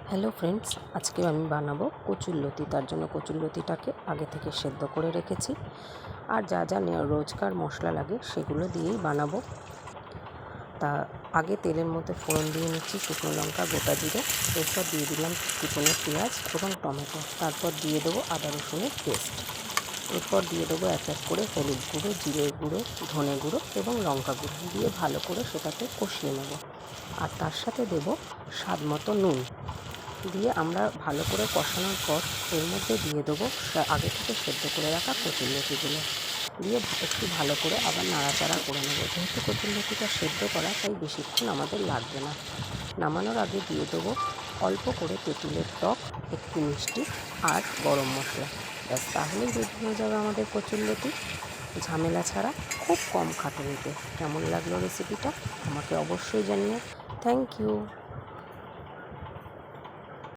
Hello friends, আজকে আমি বানাবো কচুরলতি। তার জন্য কচুরলতিটাকে আগে থেকে সেদ্ধ করে রেখেছি, আর যা যা রোজকার মশলা লাগে সেগুলো দিয়েই বানাবো। তা আগে তেলের মধ্যে ফোড়ন দিয়ে নিচ্ছি শুকনো লঙ্কা, গোটা জিরে, এরপর দিয়ে দিলাম কুচনো পেঁয়াজ এবং টমেটো। তারপর দিয়ে দেবো আদা রসুনের পেস্ট। এরপর দিয়ে দেবো এক এক করে হলুদ গুঁড়ো, জিরে গুঁড়ো, ধনে গুঁড়ো এবং লঙ্কা গুঁড়ো দিয়ে ভালো করে সেটাকে কষিয়ে নেব। আর তার সাথে দেবো স্বাদ মতো নুন দিয়ে আমরা ভালো করে কষানোর পর এর মধ্যে দিয়ে দেবো আগে থেকে সেদ্ধ করে রাখা কচুরলতিগুলো দিয়ে একটু ভালো করে আবার নাড়াচাড়া করে নেব। যেহেতু কচুরলতিটা সেদ্ধ করা, তাই বেশিক্ষণ আমাদের লাগবে না। নামানোর আগে দিয়ে দেবো অল্প করে তেঁতুলের টক, একটু মিষ্টি আর গরম মশলা। ব্যাস, তাহলেই রেডি হয়ে যাবে আমাদের কচুরলতি, ঝামেলা ছাড়া, খুব কম খাটুনিতে। কেমন লাগলো রেসিপিটা আমাকে অবশ্যই জানিও। Thank you.